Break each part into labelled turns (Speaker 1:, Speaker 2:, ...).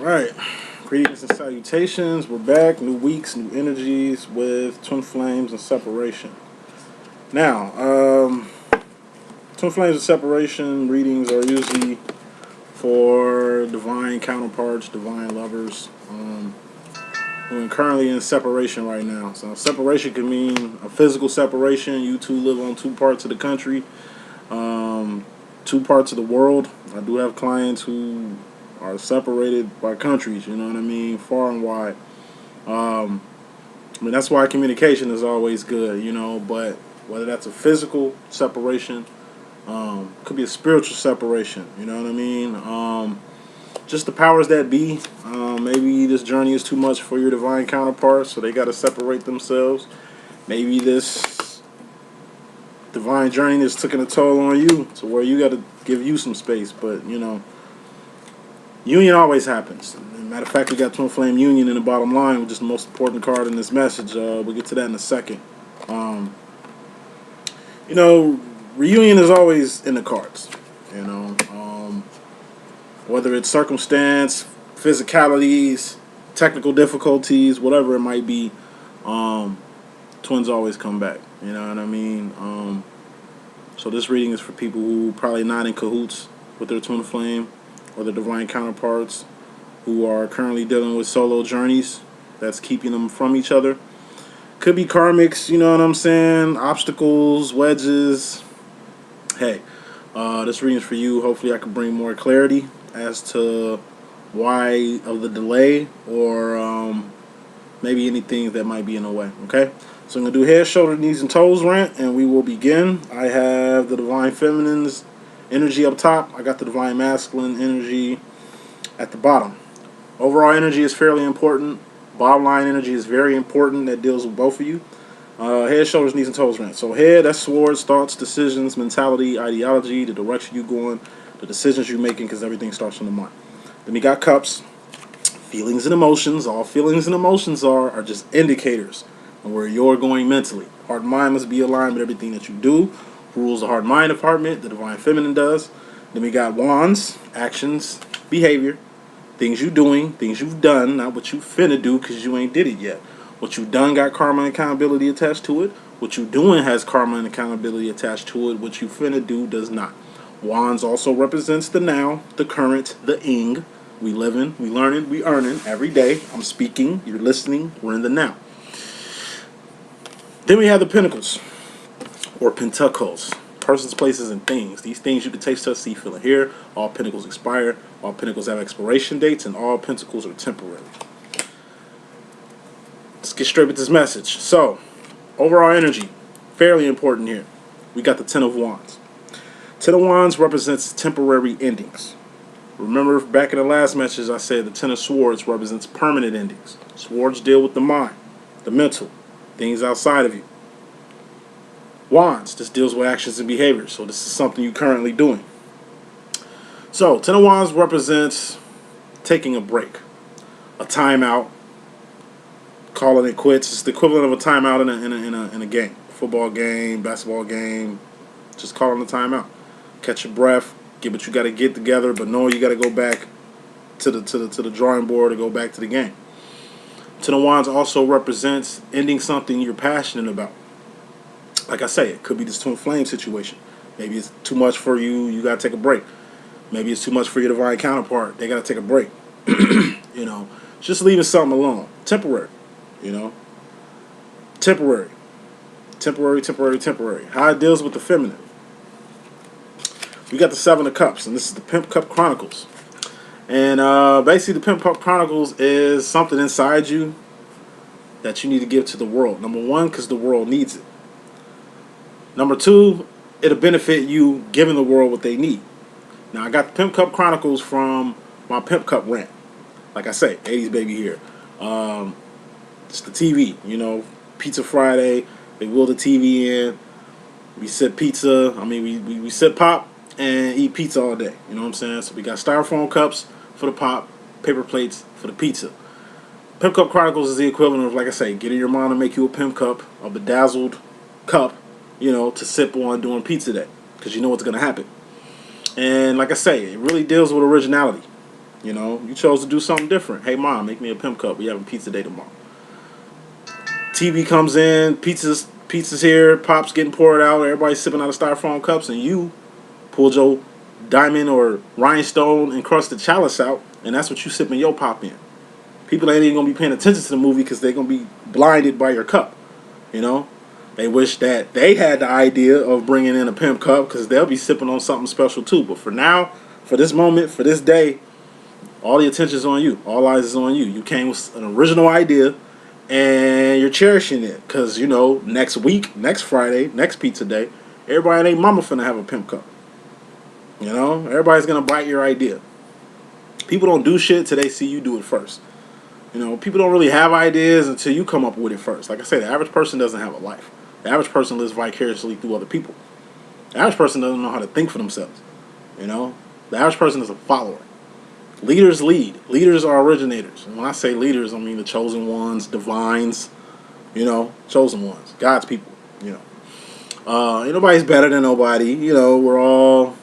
Speaker 1: Alright, greetings and salutations. We're back, new weeks, new energies with Twin Flames and Separation. Now, Twin Flames and Separation readings are usually for divine counterparts, divine lovers, who are currently in separation right now. So separation can mean a physical separation. You two live on two parts of the country, two parts of the world. I do have clients who are separated by countries, you know what I mean, far and wide. I mean, that's why communication is always good, you know, but whether that's a physical separation, could be a spiritual separation, you know what I mean? Just the powers that be, maybe this journey is too much for your divine counterparts, so they got to separate themselves. Maybe this divine journey is taking a toll on you, to where you got to give you some space, but, you know, union always happens. Matter of fact, we got Twin Flame Union in the bottom line, which is the most important card in this message. We'll get to that in a second. You know, reunion is always in the cards. You know, whether it's circumstance, physicalities, technical difficulties, whatever it might be, twins always come back. You know what I mean? So this reading is for people who probably not in cahoots with their twin flame or their divine counterparts, who are currently dealing with solo journeys that's keeping them from each other. Could be karmics, you know what I'm saying? Obstacles, wedges. Hey, this reading is for you. Hopefully I can bring more clarity as to why of the delay, or maybe anything that might be in the way, okay? So I'm going to do head, shoulder, knees, and toes rant, and we will begin. I have the Divine Feminine's energy up top. I got the Divine Masculine energy at the bottom. Overall energy is fairly important. Bottom line energy is very important. That deals with both of you. Head, shoulders, knees, and toes rant. So head, that's swords, thoughts, decisions, mentality, ideology, the direction you're going, the decisions you're making, because everything starts from the mind. Then we got cups, feelings and emotions. All feelings and emotions are just indicators of where you're going mentally. Heart and mind must be aligned with everything that you do. Who rules the heart and mind department? The Divine Feminine does. Then we got wands, actions, behavior, things you doing, things you've done, not what you finna do because you ain't did it yet. What you done got karma and accountability attached to it. What you doing has karma and accountability attached to it. What you finna do does not. Wands also represents the now, the current, the ing. We living, we learning, we earning every day. I'm speaking, you're listening, we're in the now. Then we have the pentacles, or pentacles. Persons, places, and things. These things you can taste, touch, see, feel, and hear. All pentacles expire. All pentacles have expiration dates, and all pentacles are temporary. Let's get straight with this message. So, overall energy, fairly important here. We got the Ten of Wands. Ten of Wands represents temporary endings. Remember, back in the last message, I said the Ten of Swords represents permanent endings. Swords deal with the mind, the mental, things outside of you. Wands, this deals with actions and behaviors. So this is something you're currently doing. So, Ten of Wands represents taking a break, a timeout, calling it quits. It's the equivalent of a timeout in a game, football game, basketball game. Just calling a timeout. Catch your breath, get what you got to get together, but know you got to go back to the drawing board to go back to the game. Ten of Wands also represents ending something you're passionate about. Like I say, it could be this twin flame situation. Maybe it's too much for you. You got to take a break. Maybe it's too much for your divine counterpart. They got to take a break. You know, just leaving something alone. Temporary. You know, temporary. How it deals with the feminine. We got the Seven of Cups, and this is the Pimp Cup Chronicles. And basically, the Pimp Cup Chronicles is something inside you that you need to give to the world. Number one, because the world needs it. Number two, it'll benefit you giving the world what they need. Now, I got the Pimp Cup Chronicles from my Pimp Cup rant. Like I say, 80s baby here. It's the TV, you know, Pizza Friday. They wheel the TV in. We sip pizza. I mean, we sip pop and eat pizza all day. You know what I'm saying? So we got styrofoam cups for the pop, paper plates for the pizza. Pimp Cup Chronicles is the equivalent of, like I say, getting your mom to make you a pimp cup, a bedazzled cup, you know, to sip on during pizza day, because you know what's going to happen. And like I say, it really deals with originality. You know, you chose to do something different. Hey, mom, make me a pimp cup. We have a pizza day tomorrow. TV comes in, pizza's here, pop's getting poured out, everybody's sipping out of styrofoam cups, and you pulled your diamond or rhinestone encrusted chalice out, and that's what you sipping your pop in. People ain't even gonna be paying attention to the movie because they're gonna be blinded by your cup. You know, they wish that they had the idea of bringing in a pimp cup because they'll be sipping on something special too. But for now, for this moment, for this day, all the attention's on you. All eyes is on you. You came with an original idea, and you're cherishing it because you know next week, next Friday, next pizza day, everybody and their mama finna have a pimp cup. You know, everybody's gonna bite your idea. People don't do shit till they see you do it first. You know, people don't really have ideas until you come up with it first. Like I say, the average person doesn't have a life. The average person lives vicariously through other people. The average person doesn't know how to think for themselves. You know, the average person is a follower. Leaders lead. Leaders are originators. And when I say leaders, I mean the chosen ones, divines, you know, chosen ones, God's people, you know. Ain't nobody's better than nobody. You know, we're all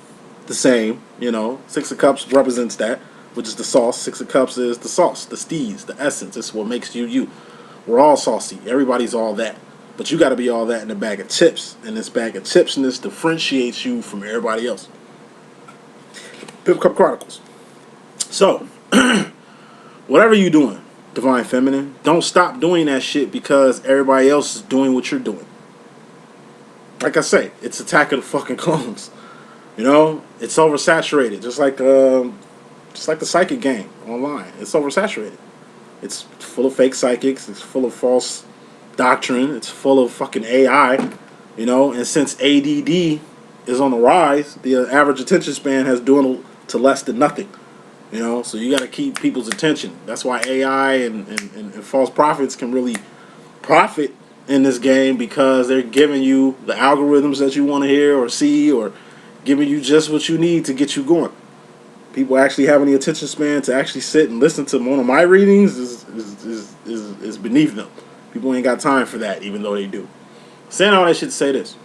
Speaker 1: the same. You know, Six of Cups represents that, which is the sauce. Six of Cups is the sauce, the steez, the essence. It's what makes you you. We're all saucy. Everybody's all that. But you got to be all that in a bag of chips. And this bag of chipsness differentiates you from everybody else. Pimp Cup Chronicles. So, whatever you're doing, Divine Feminine, don't stop doing that shit because everybody else is doing what you're doing. Like I say, it's Attack of the fucking Clones. You know, it's oversaturated, just like the psychic game online. It's oversaturated. It's full of fake psychics. It's full of false doctrine. It's full of fucking AI. You know, and since ADD is on the rise, the average attention span has dwindled to less than nothing. You know, so you got to keep people's attention. That's why AI and false prophets can really profit in this game because they're giving you the algorithms that you want to hear or see or giving you just what you need to get you going. People actually having the attention span to actually sit and listen to one of my readings is beneath them. People ain't got time for that, even though they do. Saying all that shit to say this.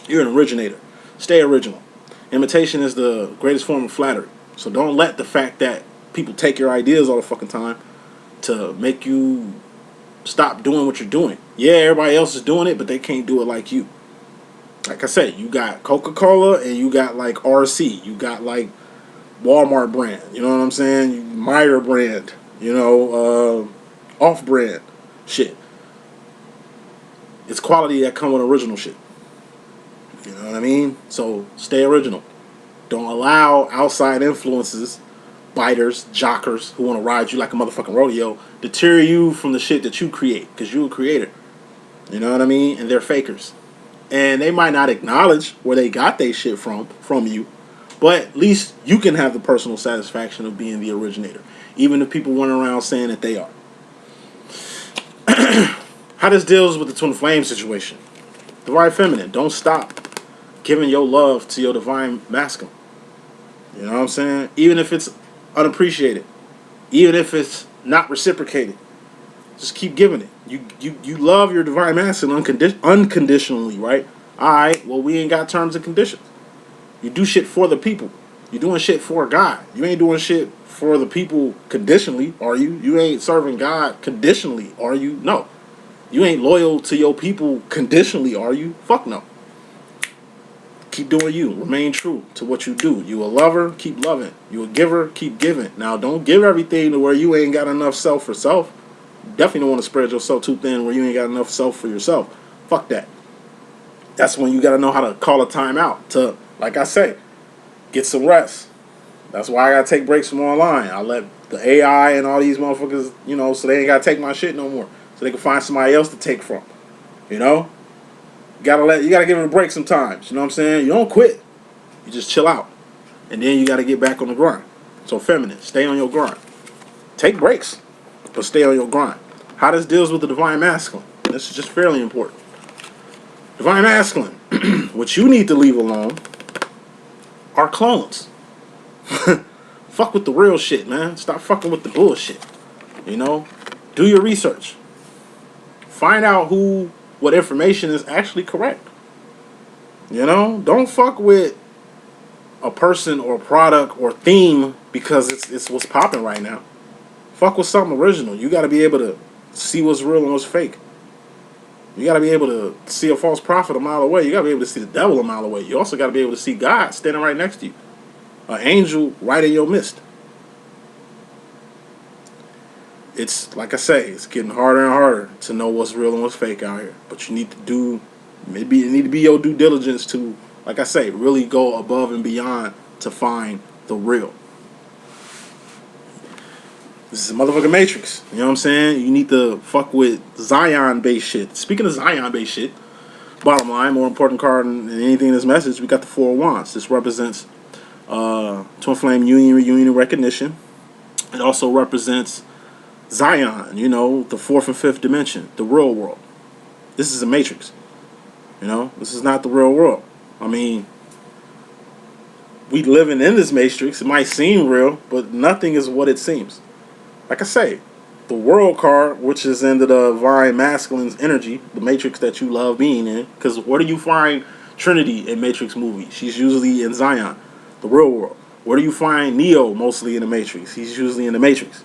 Speaker 1: You're an originator. Stay original. Imitation is the greatest form of flattery. So don't let the fact that people take your ideas all the fucking time to make you stop doing what you're doing. Yeah, everybody else is doing it, but they can't do it like you. Like I said, you got Coca-Cola and you got like RC. You got like Walmart brand. You know what I'm saying? Meyer brand. You know, off-brand shit. It's quality that come with original shit. You know what I mean? So stay original. Don't allow outside influences, biters, jockers who want to ride you like a motherfucking rodeo, deter you from the shit that you create. Because you're a creator. You know what I mean? And they're fakers. And they might not acknowledge where they got their shit from you. But at least you can have the personal satisfaction of being the originator. Even if people run around saying that they are. How this deals with the twin flame situation. Divine Feminine, don't stop giving your love to your divine masculine. You know what I'm saying? Even if it's unappreciated. Even if it's not reciprocated. Just keep giving it. You love your divine masculine unconditionally, right? Alright, well we ain't got terms and conditions. You do shit for the people. You doing shit for God. You ain't doing shit for the people conditionally, are you? You ain't serving God conditionally, are you? No. You ain't loyal to your people conditionally, are you? Fuck no. Keep doing you. Remain true to what you do. You a lover, keep loving. You a giver, keep giving. Now, don't give everything to where you ain't got enough self for self. You definitely don't want to spread yourself too thin where you ain't got enough self for yourself. Fuck that. That's when you got to know how to call a time out to, like I say, get some rest. That's why I got to take breaks from online. I let the AI and all these motherfuckers, you know, so they ain't got to take my shit no more. So they can find somebody else to take from. You know? You gotta give it a break sometimes. You know what I'm saying? You don't quit. You just chill out. And then you gotta get back on the grind. So feminine, stay on your grind. Take breaks, but stay on your grind. How this deals with the divine masculine. This is just fairly important. Divine masculine, what you need to leave alone are clones. Fuck with the real shit, man. Stop fucking with the bullshit. You know? Do your research. Find out what information is actually correct. You know? Don't fuck with a person or product or theme because it's what's popping right now. Fuck with something original. You got to be able to see what's real and what's fake. You got to be able to see a false prophet a mile away. You got to be able to see the devil a mile away. You also got to be able to see God standing right next to you, an angel right in your midst. It's like I say, it's getting harder and harder to know what's real and what's fake out here. But you need to do, maybe it need to be your due diligence to, like I say, really go above and beyond to find the real. This is a motherfucking Matrix. You know what I'm saying? You need to fuck with Zion-based shit. Speaking of Zion-based shit, bottom line, more important card than anything in this message, we got the Four of Wands. This represents Twin Flame Union, Reunion, and Recognition. It also represents Zion, you know, the fourth and fifth dimension, the real world. This is a Matrix. You know, this is not the real world. I mean, we living in this Matrix. It might seem real, but nothing is what it seems. Like I say, the world card, which is into the divine masculine's energy, the Matrix that you love being in. Because where do you find Trinity in Matrix movies? She's usually in Zion, the real world. Where do you find Neo mostly in the Matrix? He's usually in the Matrix.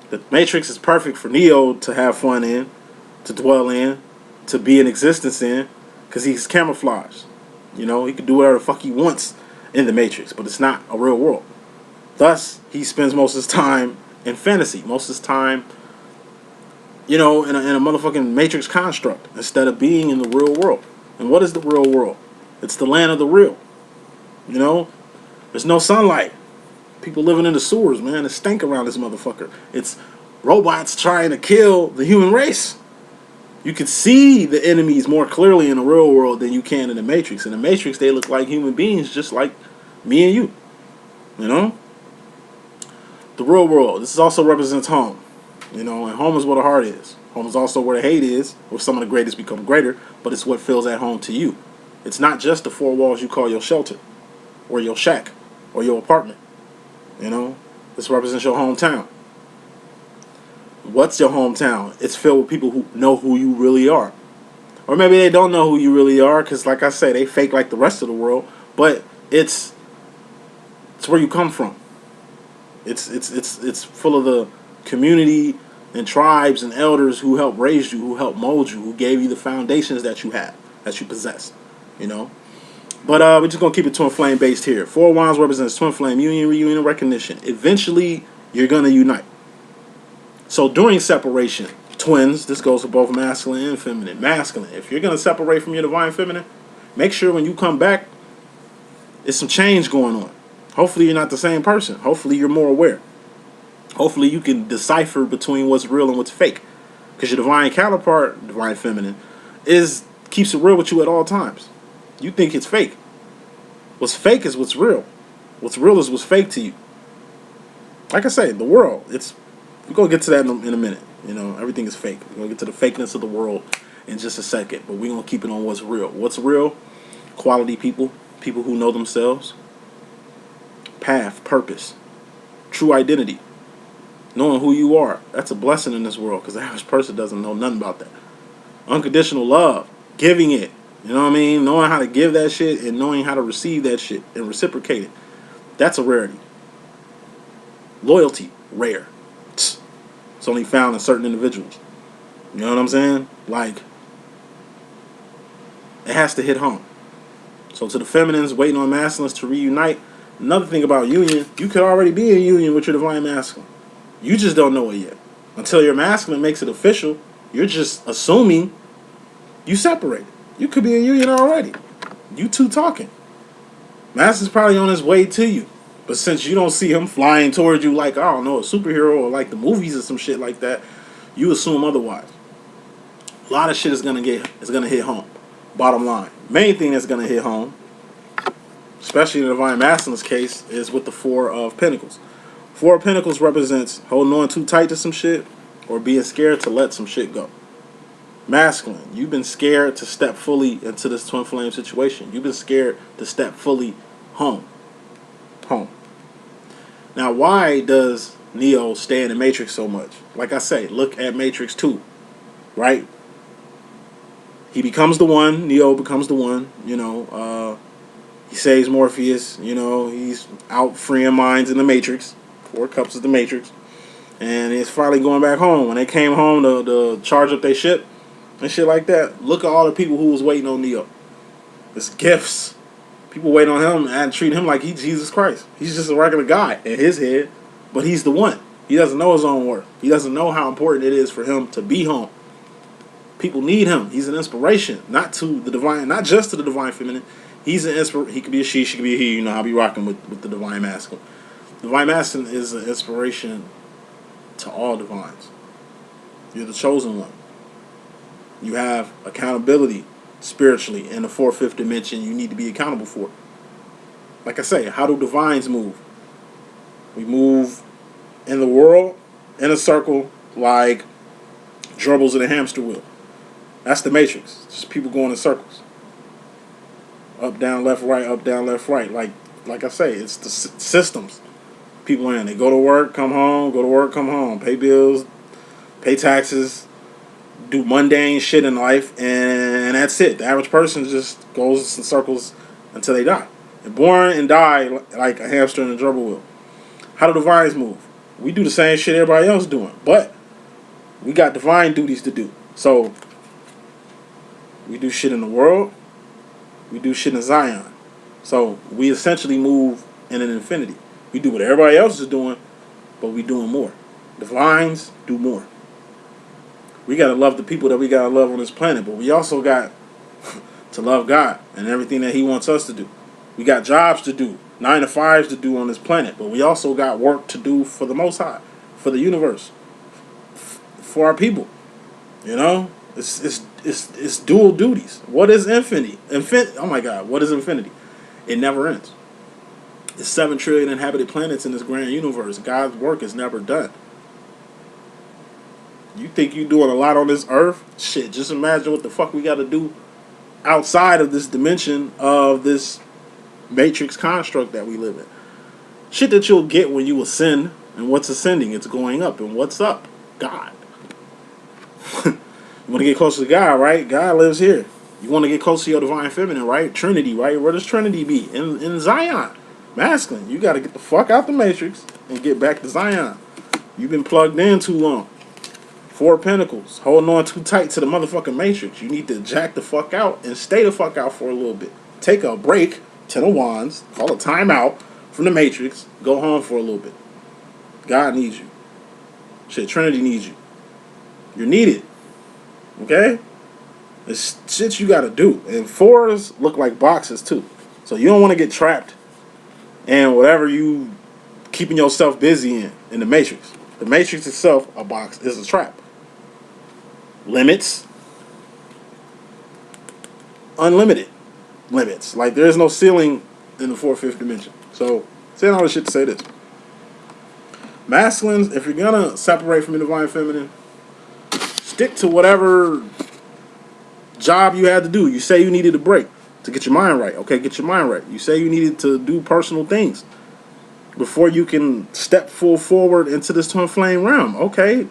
Speaker 1: The Matrix is perfect for Neo to have fun in, to dwell in, to be in existence in, because he's camouflaged. You know, he can do whatever the fuck he wants in the Matrix, but it's not a real world. Thus, he spends most of his time in fantasy, most of his time, you know, in a motherfucking Matrix construct instead of being in the real world. And what is the real world? It's the land of the real. You know, there's no sunlight. People living in the sewers, man. It's stink around this motherfucker. It's robots trying to kill the human race. You can see the enemies more clearly in the real world than you can in the Matrix. In the Matrix, they look like human beings just like me and you. You know? The real world. This also represents home. You know, and home is where the heart is. Home is also where the hate is, where some of the greatest become greater, but it's what feels at home to you. It's not just the four walls you call your shelter, or your shack, or your apartment. You know, this represents your hometown. What's your hometown? It's filled with people who know who you really are. Or maybe they don't know who you really are because, like I say, they fake like the rest of the world. But it's where you come from. It's full of the community and tribes and elders who helped raise you, who helped mold you, who gave you the foundations that you have, that you possess. You know? But we're just going to keep it Twin Flame based here. Four of Wands represents Twin Flame Union, Reunion, and Recognition. Eventually, you're going to unite. So during separation, twins, this goes for both masculine and feminine. Masculine, if you're going to separate from your divine feminine, make sure when you come back, there's some change going on. Hopefully you're not the same person. Hopefully you're more aware. Hopefully you can decipher between what's real and what's fake. Because your divine counterpart, divine feminine, keeps it real with you at all times. You think it's fake. What's fake is what's real. What's real is what's fake to you. Like I say, the world, we're going to get to that in a minute. You know, everything is fake. We're going to get to the fakeness of the world in just a second. But we're going to keep it on what's real. What's real? Quality people. People who know themselves. Path, purpose. True identity. Knowing who you are. That's a blessing in this world because the average person doesn't know nothing about that. Unconditional love. Giving it. You know what I mean? Knowing how to give that shit and knowing how to receive that shit and reciprocate it. That's a rarity. Loyalty, rare. It's only found in certain individuals. You know what I'm saying? Like, it has to hit home. So to the feminines waiting on masculines to reunite, another thing about union, you could already be in union with your divine masculine. You just don't know it yet. Until your masculine makes it official, you're just assuming you separated. You could be in union already. You two talking. Master's probably on his way to you. But since you don't see him flying towards you like, I don't know, a superhero or like the movies or some shit like that, you assume otherwise. A lot of shit is gonna hit home. Bottom line. Main thing that's gonna hit home, especially in the Divine Masculine's case, is with the Four of Pentacles. Four of Pentacles represents holding on too tight to some shit or being scared to let some shit go. Masculine, you've been scared to step fully into this twin flame situation. You've been scared to step fully home. Now, why does Neo stay in the Matrix so much? Like I say, look at Matrix 2, right? He becomes the one. Neo becomes the one. You know, He saves Morpheus. You know, he's out freeing minds in the Matrix. 4 cups is the Matrix. And it's finally going back home. When they came home to charge up their ship and shit like that, look at all the people who was waiting on Neo. It's gifts. People wait on him and treat him like he's Jesus Christ. He's just a regular guy in his head, but he's the one. He doesn't know his own worth. He doesn't know how important it is for him to be home. People need him. He's an inspiration, not to the divine, not just to the divine feminine. He's an inspiration. He could be a she could be a he. You know, I'll be rocking with the divine masculine. Divine masculine is an inspiration to all divines. You're the chosen one. You have accountability spiritually in the 4th, 5th dimension. You need to be accountable for. Like I say, how do divines move? We move in the world in a circle like gerbils in a hamster wheel. That's the Matrix. Just people going in circles. Up, down, left, right, up, down, left, right. Like I say, it's the systems. People in. They go to work, come home, go to work, come home, pay bills, pay taxes, do mundane shit in life, and that's it. The average person just goes in circles until they die. They're born and die like a hamster in a gerbil wheel. How do divines move? We do the same shit everybody else doing, but we got divine duties to do. So we do shit in the world, we do shit in Zion. So we essentially move in an infinity. We do what everybody else is doing, but we doing more. Divines do more. We got to love the people that we got to love on this planet, but we also got to love God and everything that he wants us to do. We got jobs to do, 9 to 5s to do on this planet, but we also got work to do for the Most High, for the universe, for our people. You know, it's dual duties. What is infinity? Oh my God, what is infinity? It never ends. It's 7 trillion inhabited planets in this grand universe. God's work is never done. You think you doing a lot on this earth? Shit, just imagine what the fuck we got to do outside of this dimension of this matrix construct that we live in. Shit that you'll get when you ascend. And what's ascending? It's going up. And what's up? God. You want to get closer to God, right? God lives here. You want to get close to your divine feminine, right? Trinity, right? Where does Trinity be? In Zion. Masculine. You got to get the fuck out the matrix and get back to Zion. You've been plugged in too long. 4 Pentacles, holding on too tight to the motherfucking matrix. You need to jack the fuck out and stay the fuck out for a little bit. Take a break, 10 of Wands, call a timeout from the matrix, go home for a little bit. God needs you. Shit, Trinity needs you. You're needed. Okay? It's shit you gotta do. And 4s look like boxes too. So you don't want to get trapped in whatever you keeping yourself busy in the matrix. The matrix itself, a box, is a trap. Limits. Unlimited limits. Like, there is no ceiling in the 4th, 5th dimension. So, saying all this shit to say this. Masculines, if you're gonna separate from your divine feminine, stick to whatever job you had to do. You say you needed a break to get your mind right. Okay, get your mind right. You say you needed to do personal things before you can step full forward into this twin flame realm. Okay.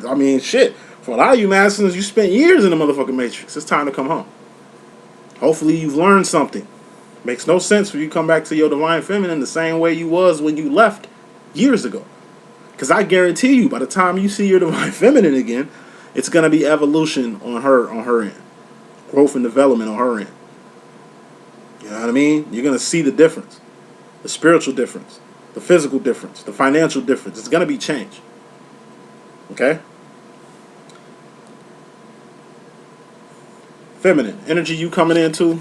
Speaker 1: I mean, shit. For a lot of you masculines, you spent years in the motherfucking matrix. It's time to come home. Hopefully you've learned something. Makes no sense for you to come back to your divine feminine the same way you was when you left years ago. Because I guarantee you, by the time you see your divine feminine again, it's going to be evolution on her end. Growth and development on her end. You know what I mean? You're going to see the difference. The spiritual difference. The physical difference. The financial difference. It's going to be change. Okay? Feminine. Energy you coming into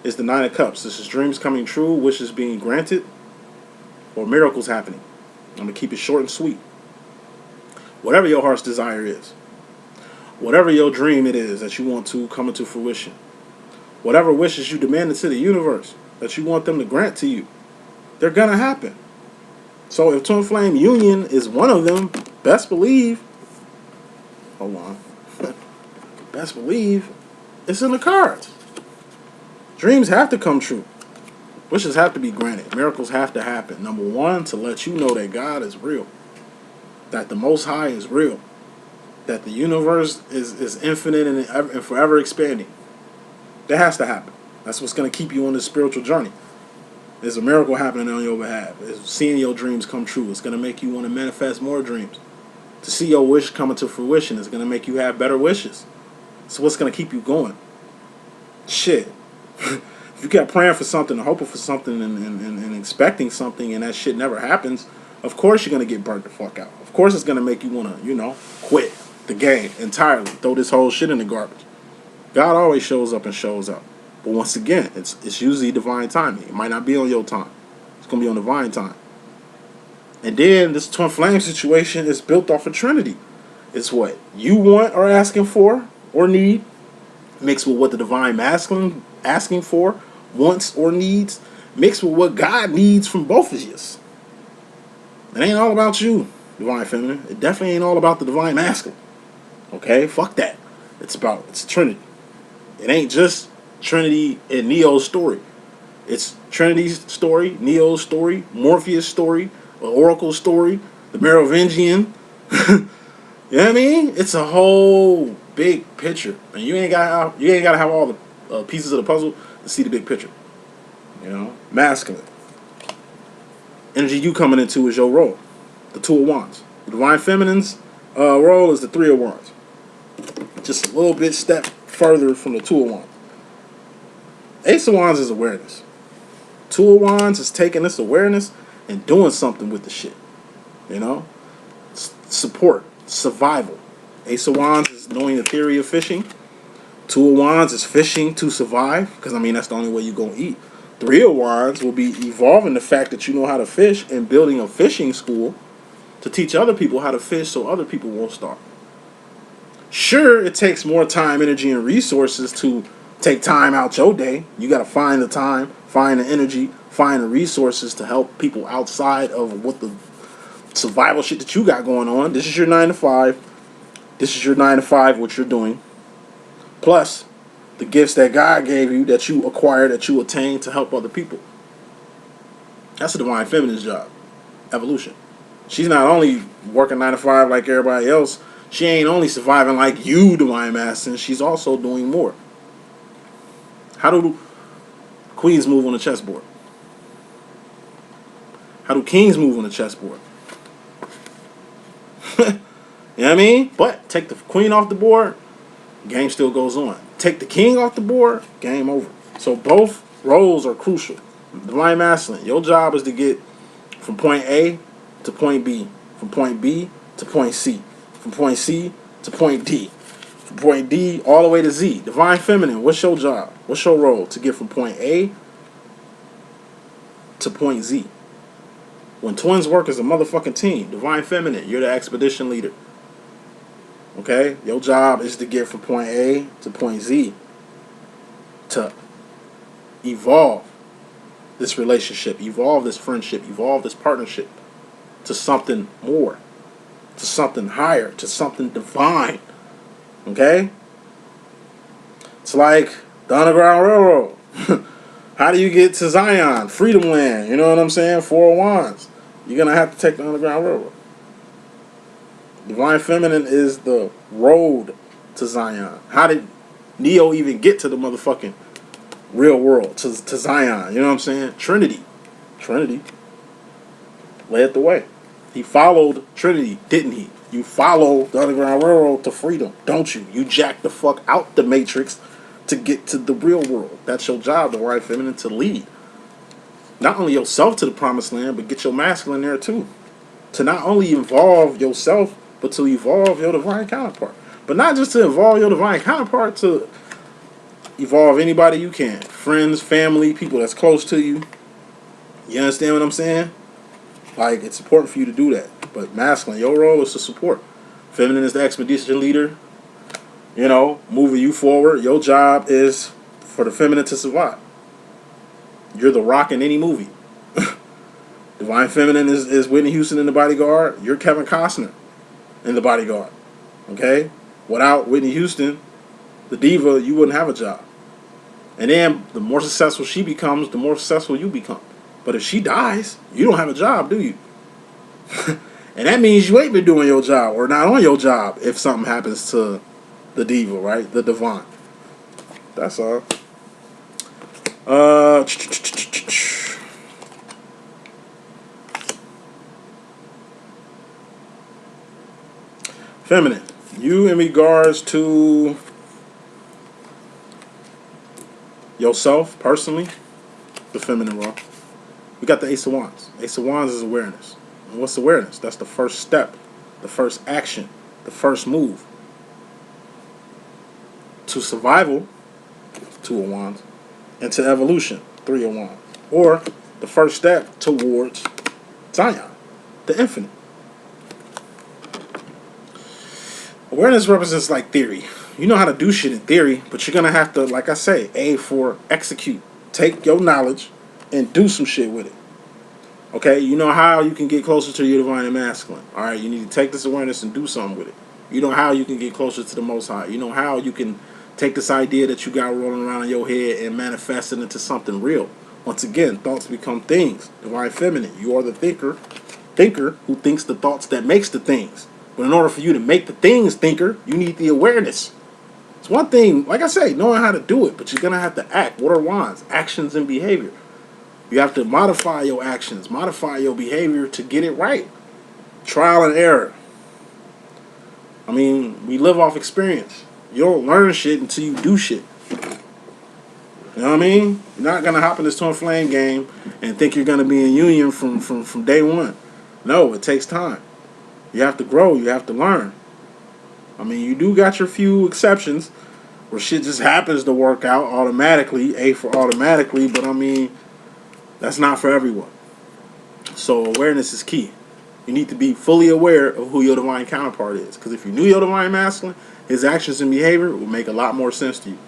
Speaker 1: is the 9 of Cups. This is dreams coming true, wishes being granted, or miracles happening. I'm going to keep it short and sweet. Whatever your heart's desire is. Whatever your dream it is that you want to come into fruition. Whatever wishes you demand into the universe that you want them to grant to you, they're going to happen. So if twin flame union is one of them, best believe, hold on, best believe it's in the cards. Dreams have to come true. Wishes have to be granted. Miracles have to happen. Number one, to let you know that God is real. That the Most High is real. That the universe is infinite and forever expanding. That has to happen. That's what's going to keep you on this spiritual journey. There's a miracle happening on your behalf. It's seeing your dreams come true. It's going to make you want to manifest more dreams. To see your wish coming to fruition is going to make you have better wishes. So what's going to keep you going? Shit. If you kept praying for something and hoping for something and expecting something and that shit never happens, of course you're going to get burnt the fuck out. Of course it's going to make you want to, quit the game entirely. Throw this whole shit in the garbage. God always shows up and shows up. But once again, it's usually divine timing. It might not be on your time. It's going to be on divine time. And then this twin flame situation is built off of Trinity. It's what you want or asking for or need, mixed with what the divine masculine asking for, wants or needs, mixed with what God needs from both of you. It ain't all about you, divine feminine. It definitely ain't all about the divine masculine. Okay? Fuck that. It's Trinity. It ain't just Trinity and Neo's story. It's Trinity's story, Neo's story, Morpheus' story, the Oracle story, the Merovingian. You know what I mean? It's a whole big picture, and you ain't gotta have all the pieces of the puzzle to see the big picture. Masculine energy you coming into is your role, the Two of Wands. The divine feminine's role is the Three of Wands. Just a little bit step further from the Two of Wands. Ace of Wands is awareness. Two of Wands is taking this awareness and doing something with the shit. Support, survival. Ace of Wands is knowing the theory of fishing. Two of Wands is fishing to survive, because that's the only way you're going to eat. Three of Wands will be evolving the fact that you know how to fish and building a fishing school to teach other people how to fish so other people won't starve. Sure, it takes more time, energy, and resources to take time out your day. You got to find the time, find the energy, find the resources to help people outside of what the survival shit that you got going on. This is your 9 to 5. This is your 9 to 5, what you're doing. Plus, the gifts that God gave you, that you acquired, that you attained to help other people. That's the divine feminine's job. Evolution. She's not only working 9 to 5 like everybody else. She ain't only surviving like you, divine masculine. She's also doing more. How do queens move on the chessboard? How do kings move on the chessboard? You know what I mean? But take the queen off the board, game still goes on. Take the king off the board, game over. So both roles are crucial. Divine masculine, your job is to get from point A to point B, from point B to point C, from point C to point D, from point D all the way to Z. Divine feminine, what's your job? What's your role? To get from point A to point Z. When twins work as a motherfucking team, divine feminine, you're the expedition leader. Okay? Your job is to get from point A to point Z, to evolve this relationship, evolve this friendship, evolve this partnership to something more, to something higher, to something divine. Okay? It's like the Underground Railroad. How do you get to Zion, Freedom Land? You know what I'm saying? Four of Wands. You're going to have to take the Underground Railroad. Divine Feminine is the road to Zion. How did Neo even get to the motherfucking real world, to Zion? You know what I'm saying? Trinity led the way. He followed Trinity, didn't he? You follow the Underground Railroad to freedom, don't you? You jack the fuck out the Matrix to get to the real world. That's your job, Divine Feminine, to lead. Not only yourself to the promised land, but get your masculine there too. To not only evolve yourself, but to evolve your divine counterpart. But not just to evolve your divine counterpart, to evolve anybody you can. Friends, family, people that's close to you. You understand what I'm saying? Like, it's important for you to do that. But masculine, your role is to support. Feminine is the expedition leader. You know, moving you forward. Your job is for the feminine to survive. You're the Rock in any movie. Divine Feminine is Whitney Houston in The Bodyguard. You're Kevin Costner in The Bodyguard. Okay? Without Whitney Houston, the diva, you wouldn't have a job. And then the more successful she becomes, the more successful you become. But if she dies, you don't have a job, do you? And that means you ain't been doing your job, or not on your job, if something happens to the diva, right? The divine. That's all. Uh, Feminine. You in regards to yourself personally, the feminine role. We got the Ace of Wands. Ace of Wands is awareness. And what's awareness? That's the first step, the first action, the first move to survival, Two of Wands, and to evolution, Three of Wands. Or the first step towards Zion, the infinite. Awareness represents like theory. You know how to do shit in theory, but you're gonna have to, like I say, A for execute. Take your knowledge and do some shit with it. Okay, you know how you can get closer to your divine and masculine. All right, you need to take this awareness and do something with it. You know how you can get closer to the Most High. You know how you can take this idea that you got rolling around in your head and manifest it into something real. Once again, thoughts become things. Divine feminine. You are the thinker who thinks the thoughts that makes the things. But in order for you to make the things thinker, you need the awareness. It's one thing, like I say, knowing how to do it, but you're gonna have to act. What are wands? Actions and behavior. You have to modify your actions, modify your behavior to get it right. Trial and error. I mean, we live off experience. You don't learn shit until you do shit. You know what I mean? You're not gonna hop in this twin flame game and think you're gonna be in union from day one. No, it takes time. You have to grow. You have to learn. I mean, you do got your few exceptions where shit just happens to work out automatically. A for automatically, but I mean, that's not for everyone. So awareness is key. You need to be fully aware of who your divine counterpart is. Because if you knew your divine masculine, his actions and behavior will make a lot more sense to you.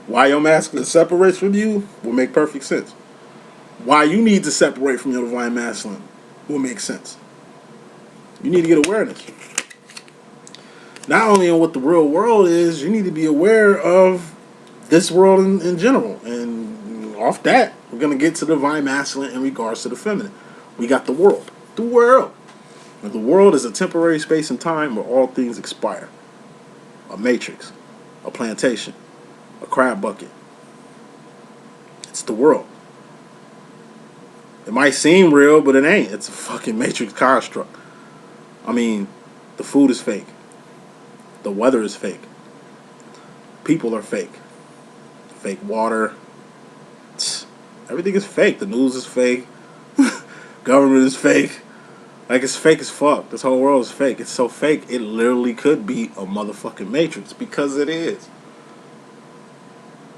Speaker 1: Why your masculine separates from you will make perfect sense. Why you need to separate from your divine masculine will make sense. You need to get awareness. Not only on what the real world is, you need to be aware of this world in general. And off that, we're going to get to the divine masculine in regards to the feminine. We got the world. The world. And the world is a temporary space and time where all things expire. A matrix. A plantation. A crab bucket. It's the world. It might seem real, but it ain't. It's a fucking matrix construct. I mean, the food is fake. The weather is fake. People are fake. Fake water. Everything is fake. The news is fake. Government is fake. Like, it's fake as fuck. This whole world is fake. It's so fake, it literally could be a motherfucking matrix. Because it is.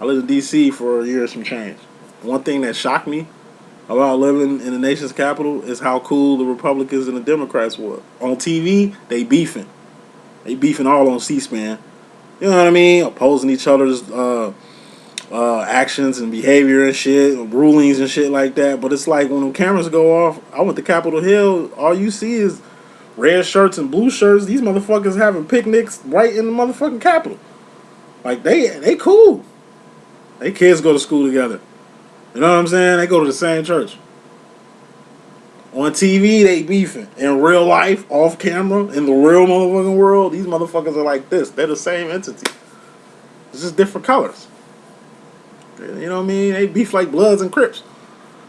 Speaker 1: I lived in D.C. for a year and some change. One thing that shocked me about living in the nation's capital is how cool the Republicans and the Democrats were. On TV, they beefing. They beefing all on C-SPAN. You know what I mean? Opposing each other's actions and behavior and shit, rulings and shit like that. But it's like when the cameras go off, I went to Capitol Hill, all you see is red shirts and blue shirts. These motherfuckers having picnics right in the motherfucking Capitol. Like, they cool. They kids go to school together. You know what I'm saying? They go to the same church. On TV, they beefing. In real life, off camera, in the real motherfucking world, these motherfuckers are like this. They're the same entity. It's just different colors. You know what I mean? They beef like Bloods and Crips.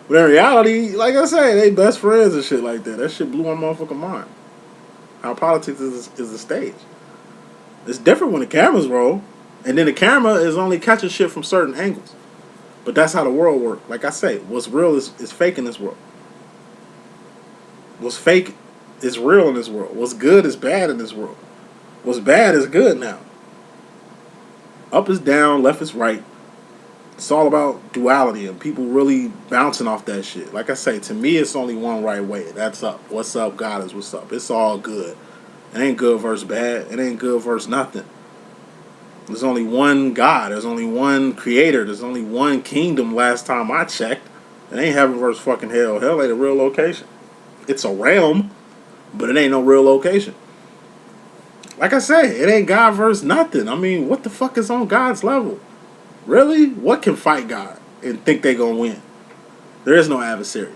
Speaker 1: But in reality, like I say, they best friends and shit like that. That shit blew my motherfucking mind. How politics is a stage. It's different when the cameras roll. And then the camera is only catching shit from certain angles. But that's how the world works. Like I say, what's real is fake in this world. What's fake is real in this world. What's good is bad in this world. What's bad is good now. Up is down, left is right. It's all about duality and people really bouncing off that shit. Like I say, to me, it's only one right way. That's up. What's up, God is what's up. It's all good. It ain't good versus bad. It ain't good versus nothing. There's only one God. There's only one creator. There's only one kingdom last time I checked. It ain't heaven versus fucking hell. Hell ain't a real location. It's a realm, but it ain't no real location. Like I say, it ain't God versus nothing. I mean, what the fuck is on God's level? Really? What can fight God and think they gonna win? There is no adversary.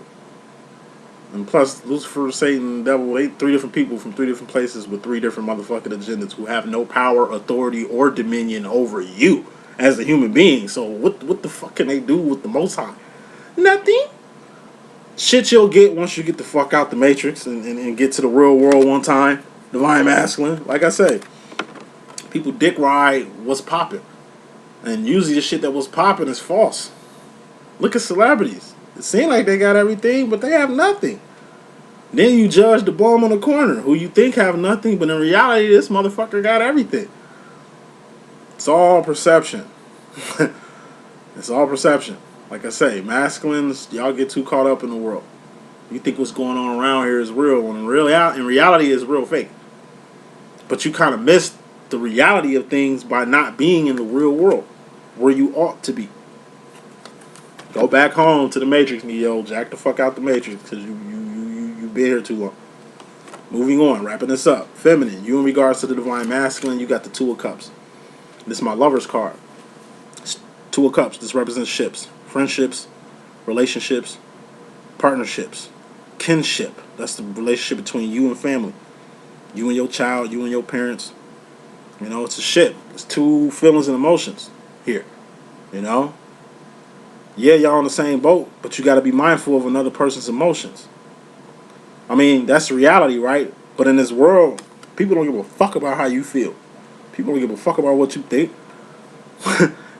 Speaker 1: And plus, Lucifer, Satan, the devil, they three different people from three different places with three different motherfucking agendas who have no power, authority, or dominion over you. as a human being. So what the fuck can they do with the Most High? Nothing. Shit you'll get once you get the fuck out the Matrix and get to the real world one time. Divine Masculine. Like I say, people dick ride what's popping. And usually the shit that was popping is false. Look at celebrities. It seems like they got everything, but they have nothing. Then you judge the bum on the corner, who you think have nothing, but in reality, this motherfucker got everything. It's all perception. It's all perception. Like I say, masculines, y'all get too caught up in the world. You think what's going on around here is real, when in reality it's real fake. But you kind of miss the reality of things by not being in the real world, where you ought to be. Go back home to the Matrix, Neo. Jack the fuck out the Matrix, because you been here too long. Moving on, wrapping this up. Feminine, you in regards to the Divine Masculine, you got the Two of Cups. This is my lover's card. Two of Cups, this represents ships. Friendships, relationships, partnerships, kinship. That's the relationship between you and family. You and your child, you and your parents. You know, it's a ship. It's two feelings and emotions here. You know? Yeah, y'all on the same boat, but you got to be mindful of another person's emotions. I mean, that's the reality, right? But in this world, people don't give a fuck about how you feel. People don't give a fuck about what you think.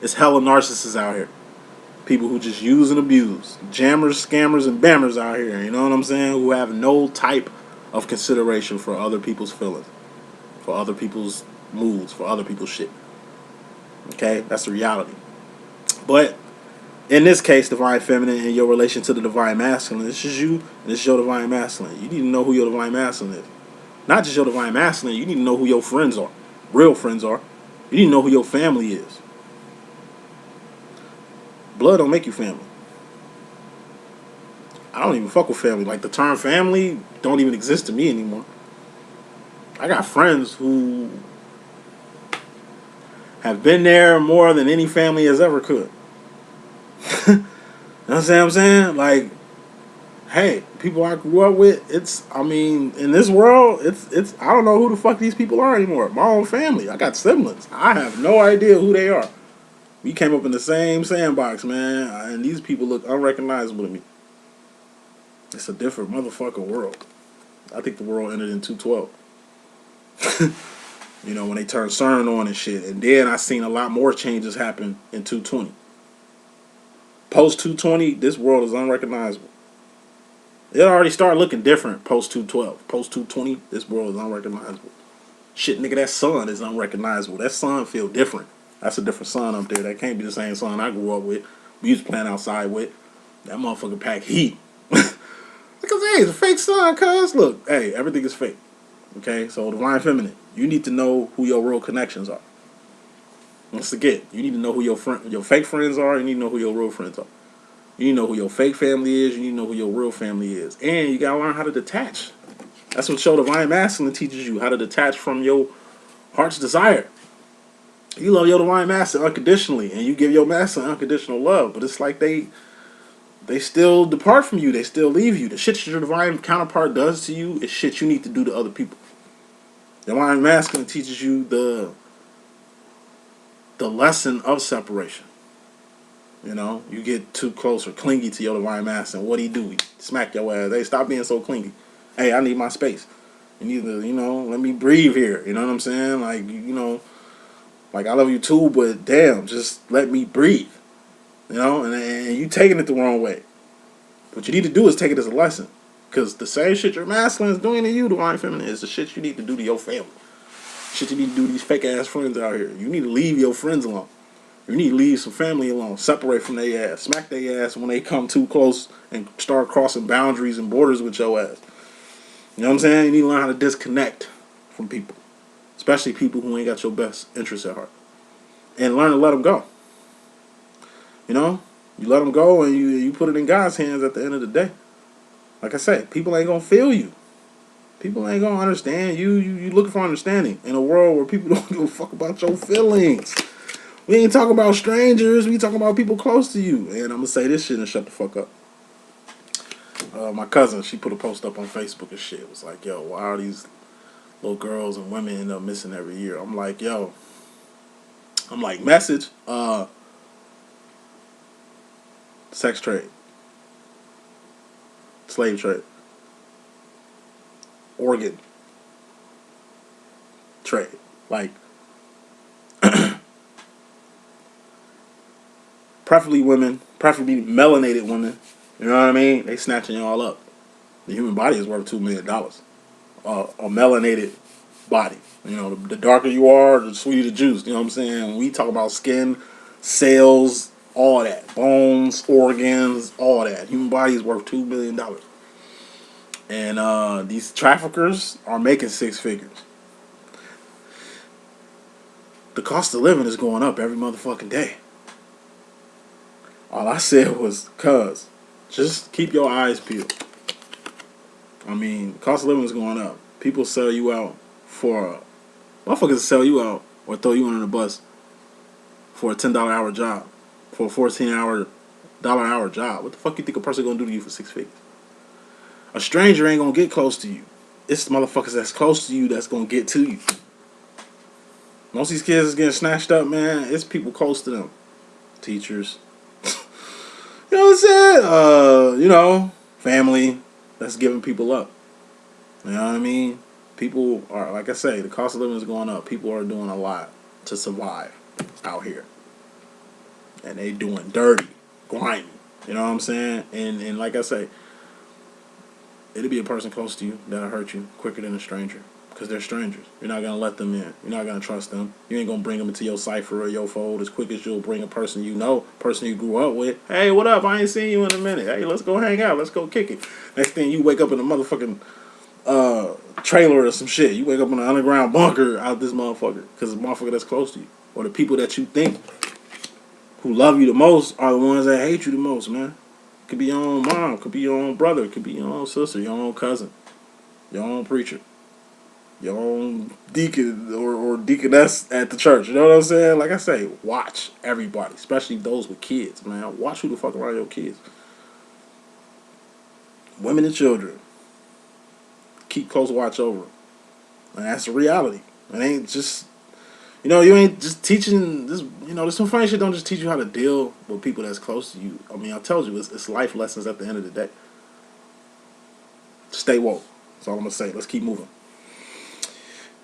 Speaker 1: It's hella narcissists out here. People who just use and abuse. Jammers, scammers, and bammers out here. You know what I'm saying? Who have no type of consideration for other people's feelings. For other people's moods. For other people's shit. Okay? That's the reality. But in this case, Divine Feminine, in your relation to the Divine Masculine, this is you, and this is your Divine Masculine. You need to know who your Divine Masculine is. Not just your Divine Masculine, you need to know who your friends are. Real friends are. You need to know who your family is. Blood don't make you family. I don't even fuck with family. Like, the term family don't even exist to me anymore. I got friends who have been there more than any family has ever could. You know what I'm saying? Like, hey, people I grew up with, in this world, it's I don't know who the fuck these people are anymore. My own family. I got siblings. I have no idea who they are. We came up in the same sandbox, man, and these people look unrecognizable to me. It's a different motherfucking world. I think the world ended in 212. You know, when they turned CERN on and shit. And then I seen a lot more changes happen in 220. Post 220, this world is unrecognizable. It already started looking different post 212. Post 220, this world is unrecognizable. Shit, nigga, that sun is unrecognizable. That sun feel different. That's a different sun up there. That can't be the same sun I grew up with. We used to play outside with. That motherfucker pack heat. Because, hey, it's a fake sun, cuz. Look, hey, everything is fake. Okay? So, Divine Feminine, you need to know who your real connections are. Once again, you need to know who your fake friends are. You need to know who your real friends are. You need to know who your fake family is. You need to know who your real family is. And you got to learn how to detach. That's what your Divine Masculine teaches you. How to detach from your heart's desire. You love your Divine Masculine unconditionally. And you give your Masculine unconditional love. But it's like they still depart from you. They still leave you. The shit that your Divine counterpart does to you is shit you need to do to other people. Divine Masculine teaches you the lesson of separation. You know, you get too close or clingy to your Divine Masculine. What do? He smack your ass. Hey, stop being so clingy. Hey, I need my space. You need to, let me breathe here. You know what I'm saying? Like, like I love you too, but damn, just let me breathe. You know, and you taking it the wrong way. What you need to do is take it as a lesson. Because the same shit your masculine is doing to you, Divine Feminine, is the shit you need to do to your family. Shit you need to do to these fake ass friends out here. You need to leave your friends alone. You need to leave some family alone. Separate from their ass. Smack their ass when they come too close and start crossing boundaries and borders with your ass. You know what I'm saying? You need to learn how to disconnect from people. Especially people who ain't got your best interests at heart. And learn to let them go. You know? You let them go and you put it in God's hands at the end of the day. Like I said, people ain't going to feel you. People ain't going to understand you. You looking for understanding in a world where people don't give a fuck about your feelings. We ain't talking about strangers. We talking about people close to you. And I'm going to say this shit and shut the fuck up. My cousin, she put a post up on Facebook and shit. It was like, yo, why are these little girls and women end up missing every year? I'm like, yo, I'm like, message, sex trade, slave trade, organ trade. Like, preferably women, preferably melanated women. You know what I mean? They snatching you all up. The human body is worth $2 million. A melanated body. You know, the darker you are, the sweeter the juice. You know what I'm saying? When we talk about skin, cells, all that, bones, organs, all that. Human body is worth $2 billion. And these traffickers are making six figures. The cost of living is going up every motherfucking day. All I said was, cuz, just keep your eyes peeled. I mean, cost of living is going up. People sell you out for motherfuckers sell you out or throw you under the bus for a $10 hour job, for a $14 hour job. What the fuck you think a person gonna do to you for six figures? A stranger ain't gonna get close to you. It's the motherfuckers that's close to you that's gonna get to you. Most of these kids is getting snatched up, man. It's people close to them, teachers. You know what I'm saying? Family that's giving people up. You know what I mean? People are, like I say, the cost of living is going up. People are doing a lot to survive out here. And they doing dirty, grimy. You know what I'm saying? And like I say, it'll be a person close to you that'll hurt you quicker than a stranger. Because they're strangers. You're not going to let them in. You're not going to trust them. You ain't going to bring them into your cipher or your fold as quick as you'll bring a person you know, person you grew up with. Hey, what up? I ain't seen you in a minute. Hey, let's go hang out. Let's go kick it. Next thing you wake up in a motherfucking trailer or some shit. You wake up in an underground bunker out this motherfucker. Because the motherfucker that's close to you. Or the people that you think who love you the most are the ones that hate you the most, man. Could be your own mom. Could be your own brother. Could be your own sister. Your own cousin. Your own preacher. Your own deacon or deaconess at the church. You know what I'm saying? Like I say, watch everybody, especially those with kids, man. Watch who the fuck around your kids. Women and children. Keep close watch over them. And that's the reality. It ain't just, you ain't just teaching this, there's some funny shit don't just teach you how to deal with people that's close to you. I mean, I told you, it's life lessons at the end of the day. Stay woke. That's all I'm going to say. Let's keep moving.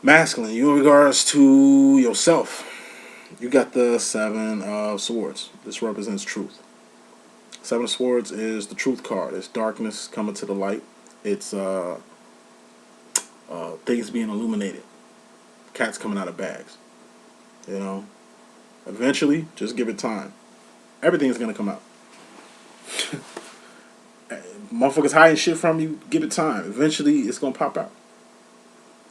Speaker 1: Masculine, you in regards to yourself. You got the Seven of Swords. This represents truth. Seven of Swords is the truth card. It's darkness coming to the light. It's things being illuminated. Cats coming out of bags. Eventually, just give it time. Everything's going to come out. Motherfuckers hiding shit from you, give it time. Eventually, it's going to pop out.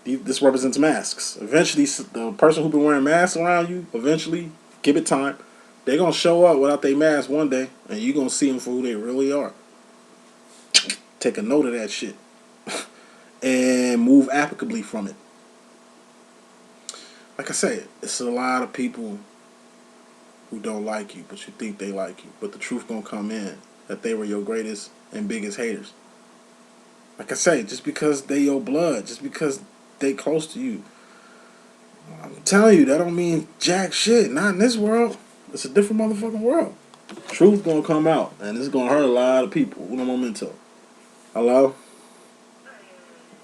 Speaker 1: This represents masks. Eventually, the person who's been wearing masks around you, eventually, give it time. They're going to show up without their mask one day, and you're going to see them for who they really are. Take a note of that shit. And move applicably from it. Like I said, it's a lot of people who don't like you, but you think they like you. But the truth going to come in that they were your greatest and biggest haters. Like I say, just because they your blood, just because they close to you, I'm telling you, that don't mean jack shit. Not in this world. It's a different motherfucking world. Truth gonna come out, and it's gonna hurt a lot of people. Uno momento. Hello?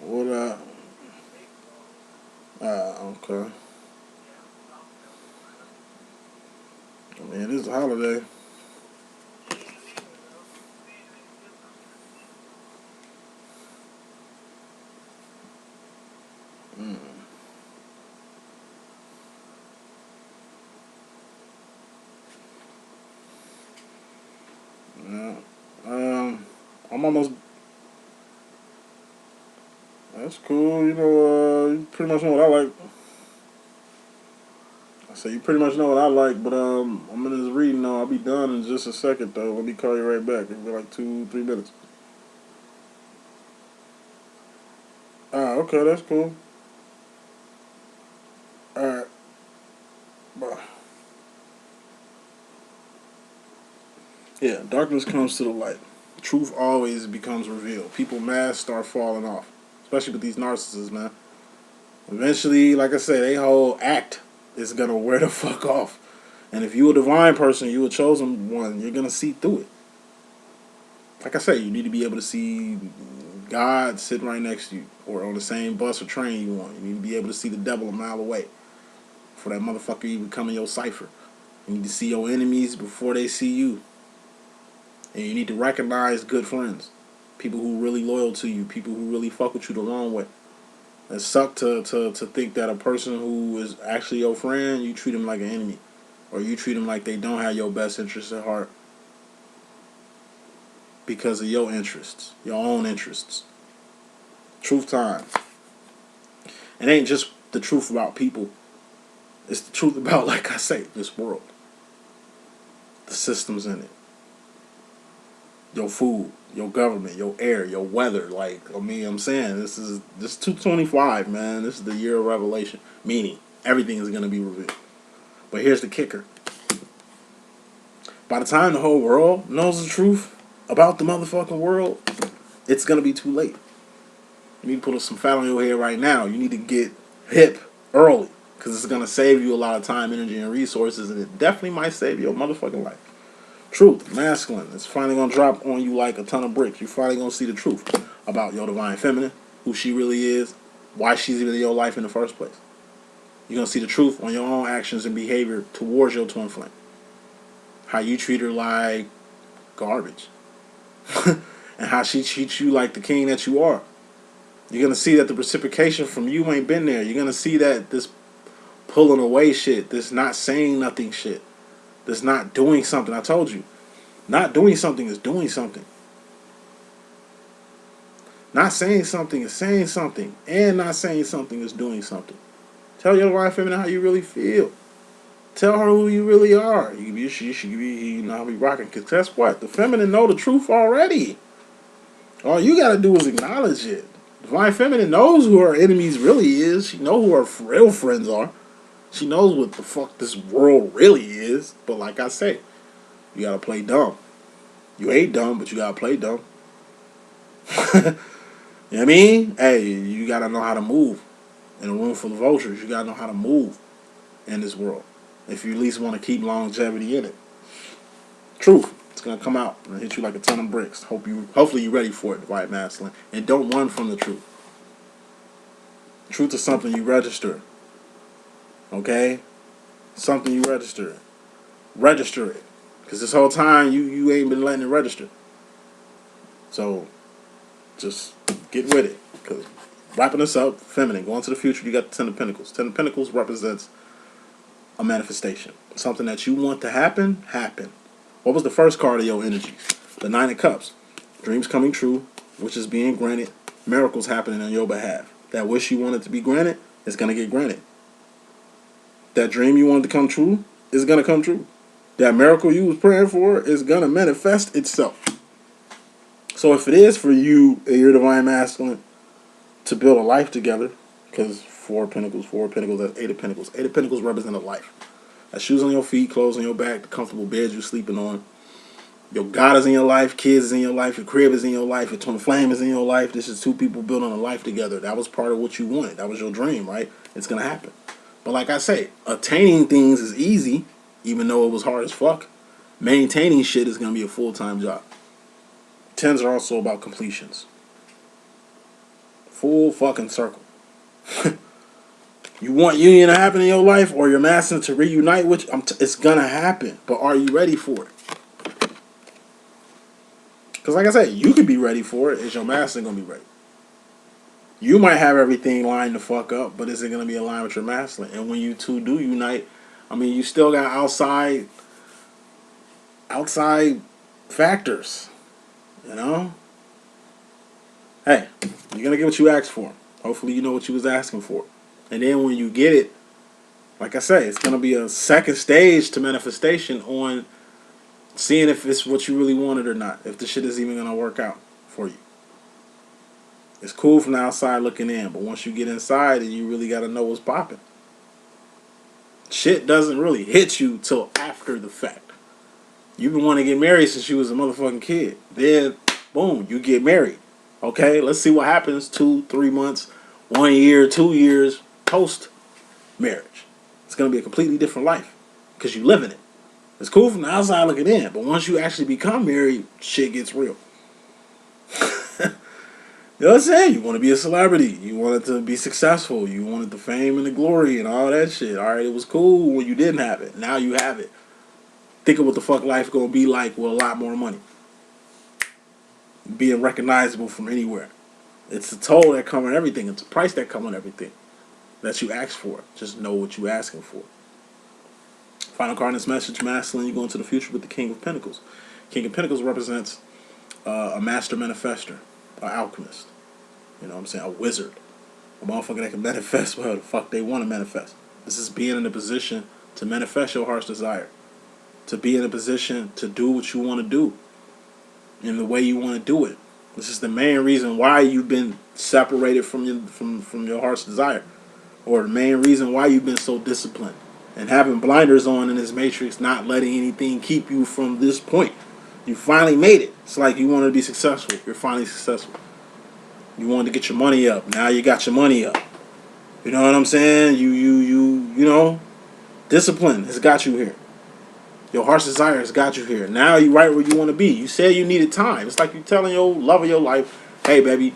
Speaker 1: What okay. I mean, it is a holiday. Yeah. I'm almost. That's cool. You pretty much know what I like. I say you pretty much know what I like, but I'm in this reading now. I'll be done in just a second though. Let me call you right back. It'll be like 2-3 minutes. Okay, that's cool. Alright. Bye. Yeah, darkness comes to the light. Truth always becomes revealed. People masks start falling off. Especially with these narcissists, man. Eventually, like I said, they whole act is gonna wear the fuck off. And if you a divine person, you a chosen one, you're gonna see through it. Like I said, you need to be able to see God sitting right next to you, or on the same bus or train you on. You need to be able to see the devil a mile away for that motherfucker even come in your cipher. You need to see your enemies before they see you. And you need to recognize good friends. People who really loyal to you. People who really fuck with you the wrong way. It sucks to think that a person who is actually your friend, you treat them like an enemy. Or you treat them like they don't have your best interests at heart. Because of your interests. Your own interests. Truth time. It ain't just the truth about people. It's the truth about, like I say, this world. The systems in it. Your food, your government, your air, your weather. Like, I mean, I'm saying, this 225, man. This is the year of revelation. Meaning, everything is going to be revealed. But here's the kicker. By the time the whole world knows the truth about the motherfucking world, it's going to be too late. You need to put some fat on your head right now. You need to get hip early. Because it's going to save you a lot of time, energy, and resources. And it definitely might save your motherfucking life. Truth, masculine. It's finally going to drop on you like a ton of bricks. You're finally going to see the truth about your divine feminine. Who she really is. Why she's even in your life in the first place. You're going to see the truth on your own actions and behavior towards your twin flame. How you treat her like garbage. And how she treats you like the king that you are. You're going to see that the reciprocation from you ain't been there. You're going to see that this pulling away shit, this not saying nothing shit, this not doing something. I told you, not doing something is doing something. Not saying something is saying something. And not saying something is doing something. Tell your divine feminine how you really feel. Tell her who you really are. You can be a she can be he, you know how we rocking. Because guess what? The feminine know the truth already. All you got to do is acknowledge it. Divine feminine knows who her enemies really is. She knows who her real friends are. She knows what the fuck this world really is. But like I say, you gotta play dumb. You ain't dumb, but you gotta play dumb. You know what I mean? Hey, you gotta know how to move. In a room full of vultures, you gotta know how to move in this world. If you at least want to keep longevity in it. Truth. It's gonna come out and hit you like a ton of bricks. Hopefully you're ready for it, Divine Masculine. And don't run from the truth. Truth is something you register. Okay? Something you register. Register it. Because this whole time, you ain't been letting it register. So, just get with it. Because wrapping this up, feminine, going to the future, you got the Ten of Pentacles. Ten of Pentacles represents a manifestation. Something that you want to happen, happen. What was the first card of your energies? The Nine of Cups. Dreams coming true, wishes being granted, miracles happening on your behalf. That wish you wanted to be granted is going to get granted. That dream you wanted to come true is going to come true. That miracle you was praying for is going to manifest itself. So if it is for you and your divine masculine to build a life together, because Four of Pentacles, that's Eight of Pentacles. Eight of Pentacles represent a life. That's shoes on your feet, clothes on your back, the comfortable bed you're sleeping on. Your God is in your life, kids is in your life, your crib is in your life, your twin flame is in your life. This is two people building a life together. That was part of what you wanted. That was your dream, right? It's going to happen. But like I say, attaining things is easy, even though it was hard as fuck. Maintaining shit is going to be a full-time job. Tens are also about completions. Full fucking circle. You want union to happen in your life or your masculine to reunite with you? It's going to happen. But are you ready for it? Because like I said, you could be ready for it. Is your masculine going to be ready? You might have everything lined the fuck up, but is it going to be aligned with your masculine? And when you two do unite, I mean, you still got outside factors, you know? Hey, you're going to get what you asked for. Hopefully you know what you was asking for. And then when you get it, like I say, it's going to be a second stage to manifestation on seeing if it's what you really wanted or not. If the shit is even going to work out for you. It's cool from the outside looking in, but once you get inside, and you really got to know what's popping. Shit doesn't really hit you till after the fact. You've been wanting to get married since you was a motherfucking kid. Then, boom, you get married. Okay, let's see what happens 2, 3 months, 1 year, 2 years post marriage. It's going to be a completely different life because you live in it. It's cool from the outside looking in, but once you actually become married, shit gets real. You know what I'm saying? You want to be a celebrity. You wanted to be successful. You wanted the fame and the glory and all that shit. All right, it was cool when you didn't have it. Now you have it. Think of what the fuck life going to be like with a lot more money. Being recognizable from anywhere. It's a toll that comes with everything. It's a price that comes with everything that you ask for. Just know what you're asking for. Final card in this message, masculine, you go into the future with the King of Pentacles. King of Pentacles represents a master manifester, an alchemist. You know what I'm saying? A wizard. A motherfucker that can manifest whatever the fuck they want to manifest. This is being in a position to manifest your heart's desire. To be in a position to do what you want to do. In the way you want to do it. This is the main reason why you've been separated from your heart's desire. Or the main reason why you've been so disciplined. And having blinders on in this matrix, not letting anything keep you from this point. You finally made it. It's like you wanted to be successful. You're finally successful. You wanted to get your money up. Now you got your money up. You know what I'm saying? You know, discipline has got you here. Your heart's desire has got you here. Now you right where you want to be. You said you needed time. It's like you telling your love of your life, hey, baby,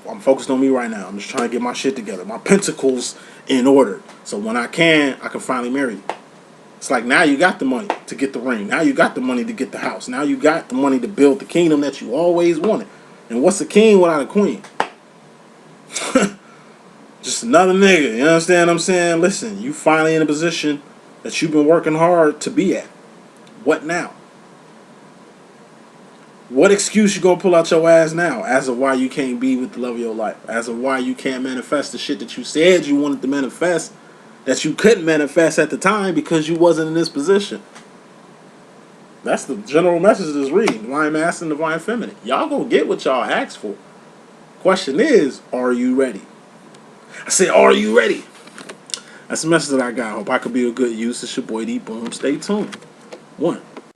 Speaker 1: I'm focused on me right now. I'm just trying to get my shit together. My pentacles in order. So when I can finally marry you. It's like now you got the money to get the ring. Now you got the money to get the house. Now you got the money to build the kingdom that you always wanted. And what's a king without a queen? Just another nigga. You understand what I'm saying? Listen, you finally in a position that you've been working hard to be at. What now? What excuse you gonna pull out your ass now as of why you can't be with the love of your life? As of why you can't manifest the shit that you said you wanted to manifest, that you couldn't manifest at the time because you wasn't in this position. That's the general message of this reading. Divine Masculine, Divine Feminine. Y'all gonna get what y'all asked for. Question is, are you ready? I said, are you ready? That's the message that I got. Hope I could be of good use. It's your boy D.Boom. Stay tuned. 1.